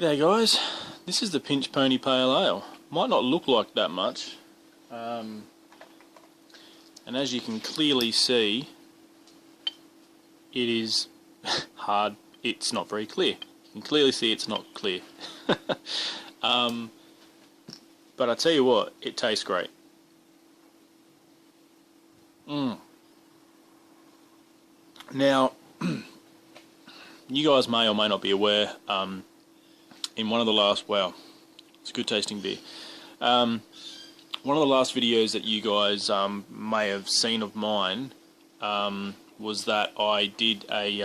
G'day guys, this is the Pinch Pony Pale Ale. Might not look like that much, and as you can clearly see, it is hard. It's not very clear. You can clearly see it's not clear. But I tell you what, it tastes great. Now, you guys may or may not be aware, in one of the last, wow, it's a good tasting beer. One of the last videos that you guys may have seen of mine was that I did I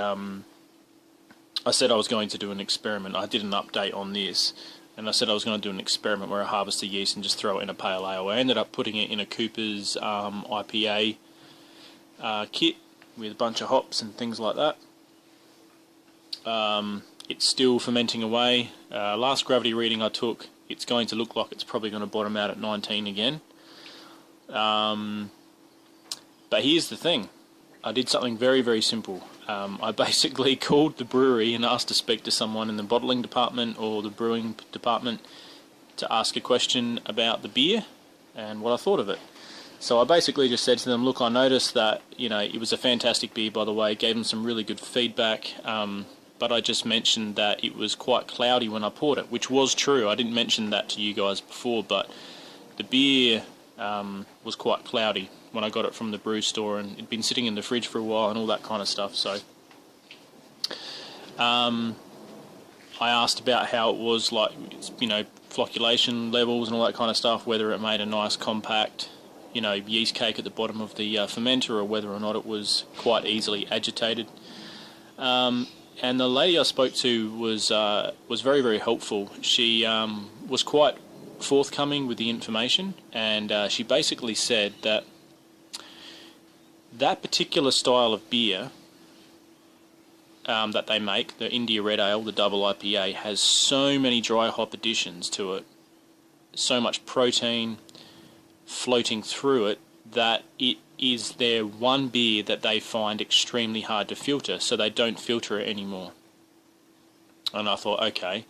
said I was going to do an experiment. I did an update on this, and I said I was going to do an experiment where I harvest the yeast and just throw it in a pale ale. I ended up putting it in a Cooper's IPA kit with a bunch of hops and things like that. It's still fermenting away. Last gravity reading I took, it's going to look like it's probably going to bottom out at 19 again. But here's the thing. I did something very, very simple. I basically called the brewery and asked to speak to someone in the bottling department or the brewing department to ask a question about the beer and what I thought of it. So I basically just said to them, look, I noticed that, you know, it was a fantastic beer, by the way, gave them some really good feedback, but I just mentioned that it was quite cloudy when I poured it, which was true. I didn't mention that to you guys before, but the beer was quite cloudy when I got it from the brew store, and it'd been sitting in the fridge for a while and all that kind of stuff. So I asked about how it was, like, you know, flocculation levels and all that kind of stuff, whether it made a nice compact, you know, yeast cake at the bottom of the fermenter, or whether or not it was quite easily agitated. And the lady I spoke to was very, very helpful. She was quite forthcoming with the information, and she basically said that that particular style of beer that they make, the India Red Ale, the double IPA, has so many dry hop additions to it, so much protein floating through it, that it is their one beer that they find extremely hard to filter, so they don't filter it anymore. And I thought, okay.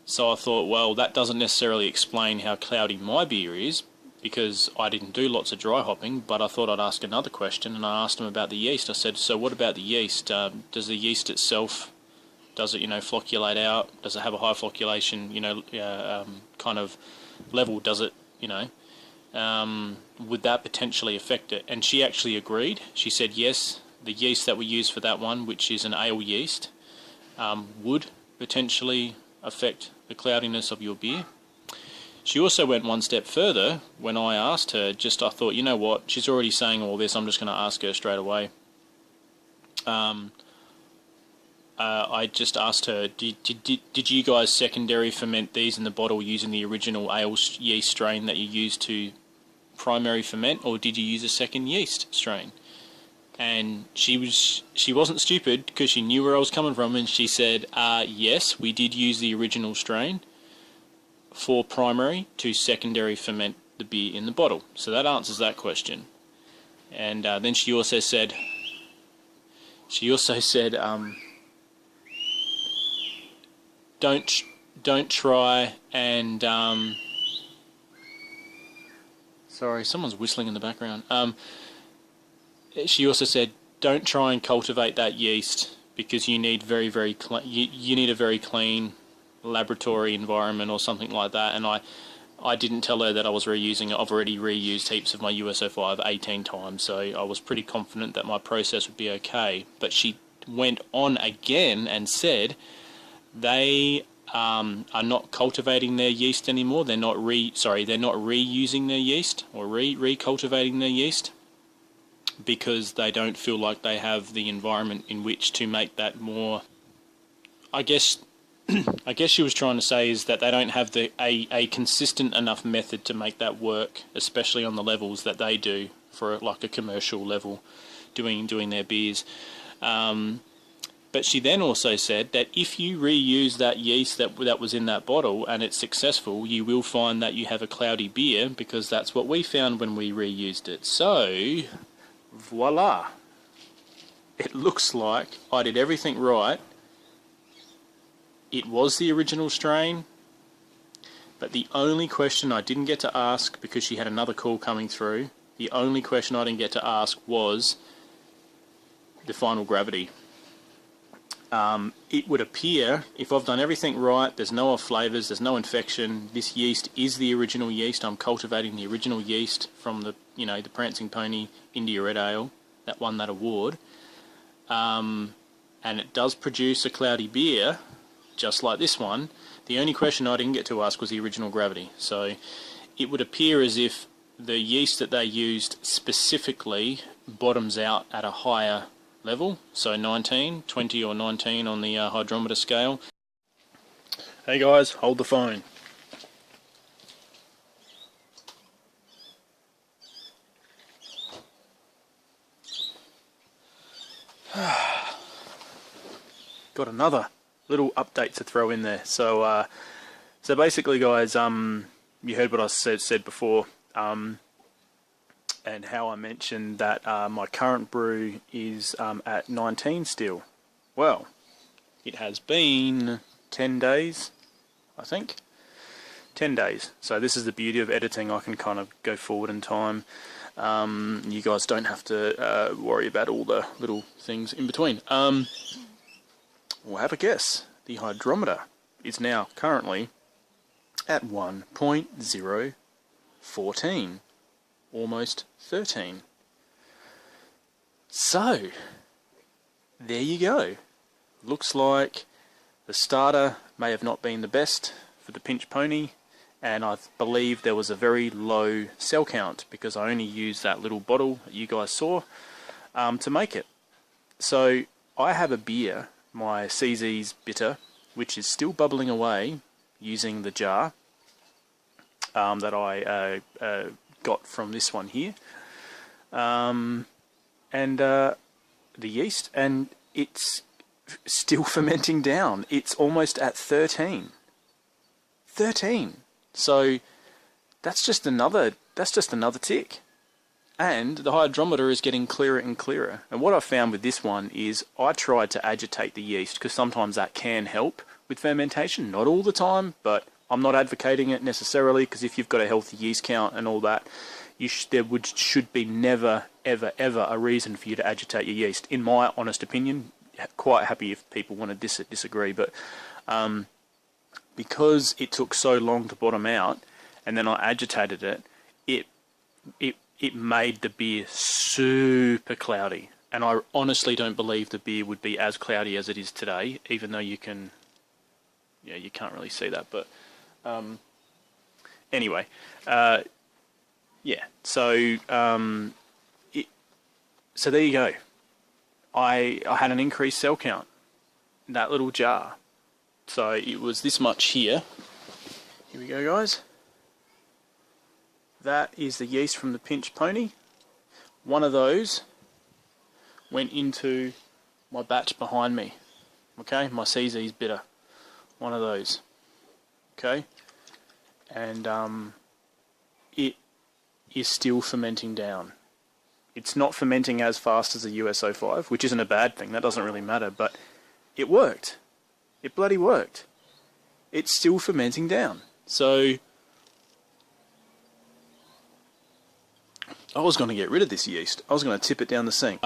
So I thought, well, that doesn't necessarily explain how cloudy my beer is, because I didn't do lots of dry hopping, but I thought I'd ask another question, and I asked them about the yeast. I said, so what about the yeast? Does the yeast itself, does it, you know, flocculate out? Does it have a high flocculation, you know, kind of level? Does it, you know, would that potentially affect it? And she actually agreed. She said yes, the yeast that we use for that one, which is an ale yeast, would potentially affect the cloudiness of your beer. She also went one step further. When I asked her, I thought, you know what, she's already saying all this, I'm just going to ask her straight away. I just asked her, did you guys secondary ferment these in the bottle using the original ale yeast strain that you used to primary ferment, or did you use a second yeast strain? And she wasn't stupid, because she knew where I was coming from, and she said, yes, we did use the original strain for primary to secondary ferment the beer in the bottle. So that answers that question. And then she also said, don't try and sorry, someone's whistling in the background. She also said, don't try and cultivate that yeast, because you need you need a very clean laboratory environment or something like that. And I didn't tell her that I was reusing it. I've already reused heaps of my USO5 18 times, so I was pretty confident that my process would be okay. But she went on again and said they are not cultivating their yeast anymore. They're not reusing their yeast, or recultivating their yeast, because they don't feel like they have the environment in which to make that more, I guess she was trying to say is that they don't have a consistent enough method to make that work, especially on the levels that they do for like a commercial level, doing their beers. But she then also said that if you reuse that yeast that was in that bottle and it's successful, you will find that you have a cloudy beer, because that's what we found when we reused it. So, voila. It looks like I did everything right it was the original strain, but the only question I didn't get to ask, because she had another call coming through, the only question I didn't get to ask was the final gravity. It would appear, if I've done everything right, there's no off flavours, there's no infection, this yeast is the original yeast. I'm cultivating the original yeast from the, the Prancing Pony India Red Ale that won that award. And it does produce a cloudy beer, just like this one. The only question I didn't get to ask was the original gravity. So it would appear as if the yeast that they used specifically bottoms out at a higher level, so 19, 20 or 19 on the hydrometer scale. Hey guys, hold the phone. Got another little update to throw in there. So basically, guys, you heard what I said before, and how I mentioned that my current brew is at 19 still. Well, it has been 10 days, I think. 10 days. So this is the beauty of editing. I can kind of go forward in time. You guys don't have to worry about all the little things in between. We'll have a guess. The hydrometer is now currently at 1.014, almost 13. So, there you go. Looks like the starter may have not been the best for the pinch pony, and I believe there was a very low cell count because I only used that little bottle that you guys saw to make it. So, I have a beer, my CZ's bitter, which is still bubbling away using the jar that I got from this one here, and the yeast, and it's still fermenting down. It's almost at 13. So that's just another tick. And the hydrometer is getting clearer and clearer. And what I found with this one is I tried to agitate the yeast, because sometimes that can help with fermentation. Not all the time, but I'm not advocating it necessarily, because if you've got a healthy yeast count and all that, there should be never, ever, ever a reason for you to agitate your yeast. In my honest opinion, quite happy if people want to disagree, but because it took so long to bottom out, and then I agitated it, it made the beer super cloudy. And I honestly don't believe the beer would be as cloudy as it is today, even though you can't really see that, but anyway, yeah. So so there you go. I had an increased cell count in that little jar. So it was this much here. Here we go, guys. That is the yeast from the pinch pony. One of those went into my batch behind me. Okay, my CZ's bitter. One of those. Okay, and it is still fermenting down. It's not fermenting as fast as the US-05, which isn't a bad thing. That doesn't really matter, but it worked. It bloody worked. It's still fermenting down. So I was going to get rid of this yeast. I was going to tip it down the sink.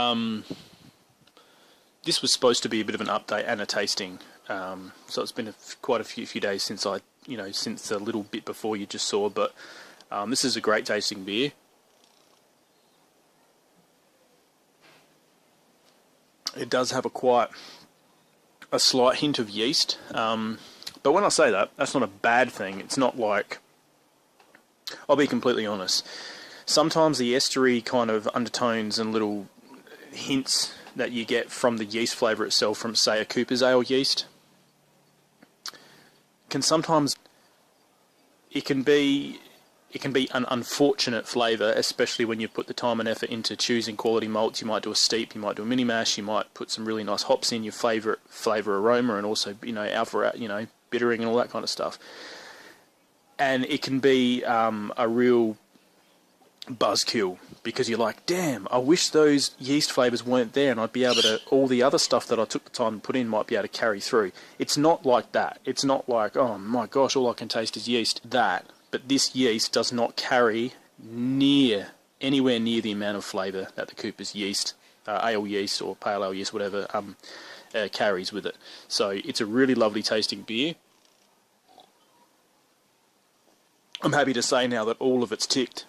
This was supposed to be a bit of an update and a tasting. So it's been quite a few days since since the little bit before you just saw, but this is a great tasting beer. It does have a slight hint of yeast, but when I say that, that's not a bad thing. It's not like, I'll be completely honest, sometimes the estery kind of undertones and little hints that you get from the yeast flavour itself from, say, a Cooper's Ale yeast, can sometimes, it can be an unfortunate flavour, especially when you put the time and effort into choosing quality malts. You might do a steep, you might do a mini mash, you might put some really nice hops in, your favourite flavour aroma, and also alpha, bittering and all that kind of stuff. And it can be a real buzzkill, because you're like, damn, I wish those yeast flavours weren't there and I'd be able to, all the other stuff that I took the time to put in might be able to carry through. It's not like that. It's not like, oh my gosh, all I can taste is yeast. But this yeast does not carry anywhere near the amount of flavour that the Cooper's yeast, ale yeast or pale ale yeast, whatever, carries with it. So it's a really lovely tasting beer. I'm happy to say now that all of it's ticked.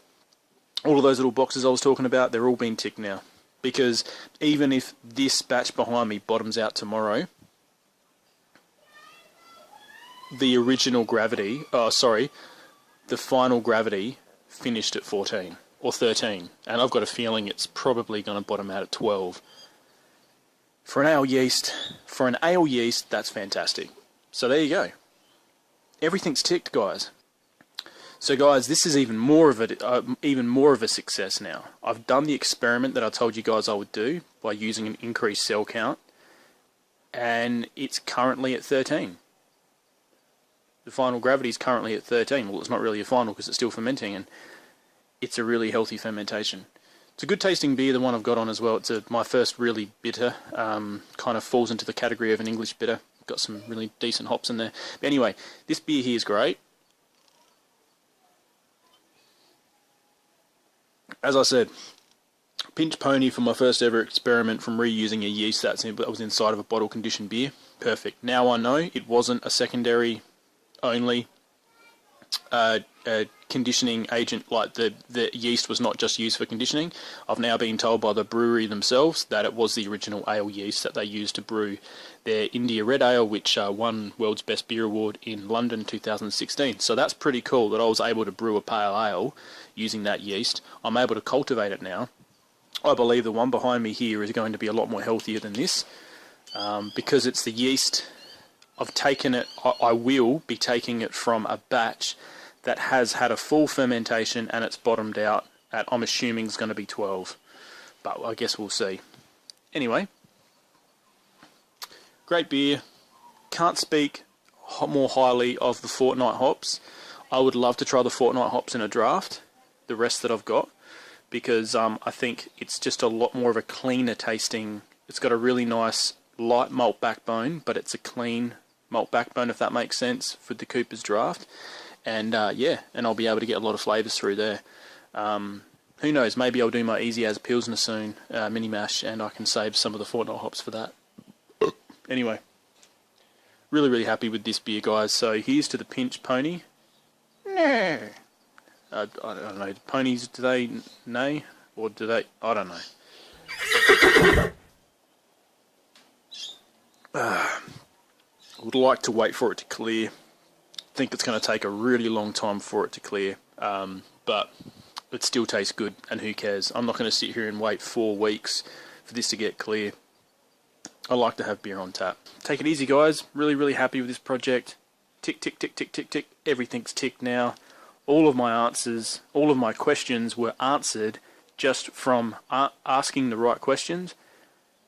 All of those little boxes I was talking about, they're all being ticked now. Because even if this batch behind me bottoms out tomorrow, the final gravity finished at 14 or 13. And I've got a feeling it's probably going to bottom out at 12. For an ale yeast, that's fantastic. So there you go. Everything's ticked, guys. So guys, this is even more of a success now. I've done the experiment that I told you guys I would do by using an increased cell count, and it's currently at 13. The final gravity is currently at 13. Well, it's not really a final because it's still fermenting, and it's a really healthy fermentation. It's a good tasting beer, the one I've got on as well. It's my first really bitter, kind of falls into the category of an English bitter. Got some really decent hops in there. But anyway, this beer here is great. As I said, pinch pony for my first ever experiment from reusing a yeast that was inside of a bottle conditioned beer. Perfect. Now I know it wasn't a secondary only conditioning agent, like the yeast was not just used for conditioning. I've now been told by the brewery themselves that it was the original ale yeast that they used to brew their India Red Ale, which won World's Best Beer Award in London 2016. So that's pretty cool that I was able to brew a pale ale using that yeast. I'm able to cultivate it now. I believe the one behind me here is going to be a lot more healthier than this, because it's the yeast. I've taken it, I will be taking it from a batch that has had a full fermentation and it's bottomed out at, I'm assuming, is going to be 12. But I guess we'll see. Anyway, great beer. Can't speak more highly of the Fortnight hops. I would love to try the Fortnight hops in a draft, the rest that I've got, because I think it's just a lot more of a cleaner tasting. It's got a really nice light malt backbone, but it's a clean malt backbone, if that makes sense, for the Cooper's draft. And yeah, and I'll be able to get a lot of flavours through there. Who knows, maybe I'll do my Easy As Pilsner soon, mini mash, and I can save some of the Fortnight hops for that. Anyway, really, really happy with this beer, guys. So here's to the pinch pony. No. I don't know, ponies, do they neigh? Or do they, I don't know. Would like to wait for it to clear. Think it's going to take a really long time for it to clear, but it still tastes good, and who cares? I'm not going to sit here and wait 4 weeks for this to get clear. I like to have beer on tap. Take it easy, guys. Really, really happy with this project. Tick, tick, tick, tick, tick, tick. Everything's ticked now. All of my answers, all of my questions were answered just from asking the right questions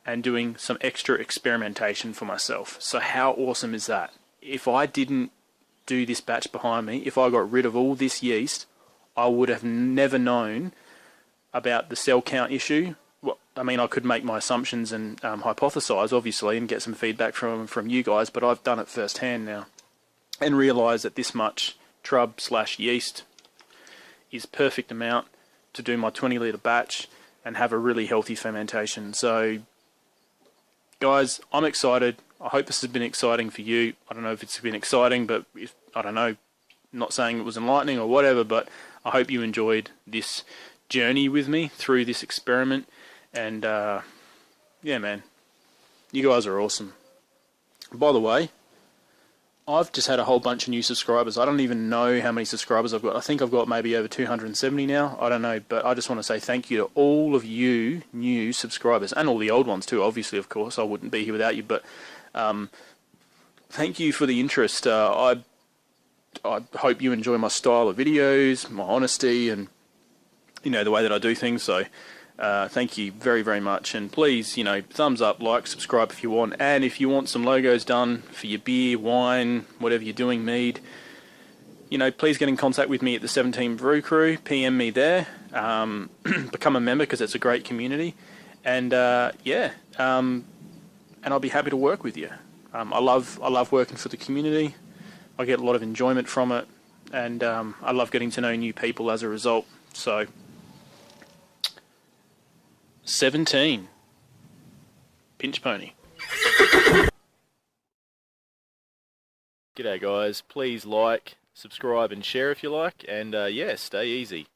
and doing some extra experimentation for myself. So how awesome is that? If I didn't do this batch behind me, if I got rid of all this yeast, I would have never known about the cell count issue. Well, I mean, I could make my assumptions and hypothesize, obviously, and get some feedback from you guys, but I've done it firsthand now and realised that this much trub/yeast is perfect amount to do my 20 litre batch and have a really healthy fermentation. So, guys, I'm excited. I hope this has been exciting for you. I don't know if it's been exciting, but I don't know, not saying it was enlightening or whatever, but I hope you enjoyed this journey with me through this experiment. And yeah, man, you guys are awesome. By the way, I've just had a whole bunch of new subscribers. I don't even know how many subscribers I've got. I think I've got maybe over 270 now. I don't know, but I just want to say thank you to all of you new subscribers, and all the old ones too, obviously, of course. I wouldn't be here without you, but thank you for the interest. I hope you enjoy my style of videos, my honesty, and, you know, the way that I do things. So thank you very, very much. And please, you know, thumbs up, like, subscribe if you want. And if you want some logos done for your beer, wine, whatever you're doing, mead, you know, please get in contact with me at the 17 Brew Crew. PM me there. become a member because it's a great community, and and I'll be happy to work with you. I love working for the community. I get a lot of enjoyment from it, and I love getting to know new people as a result. So, 17, Pinch Pony. G'day guys, please like, subscribe and share if you like, and yeah, stay easy.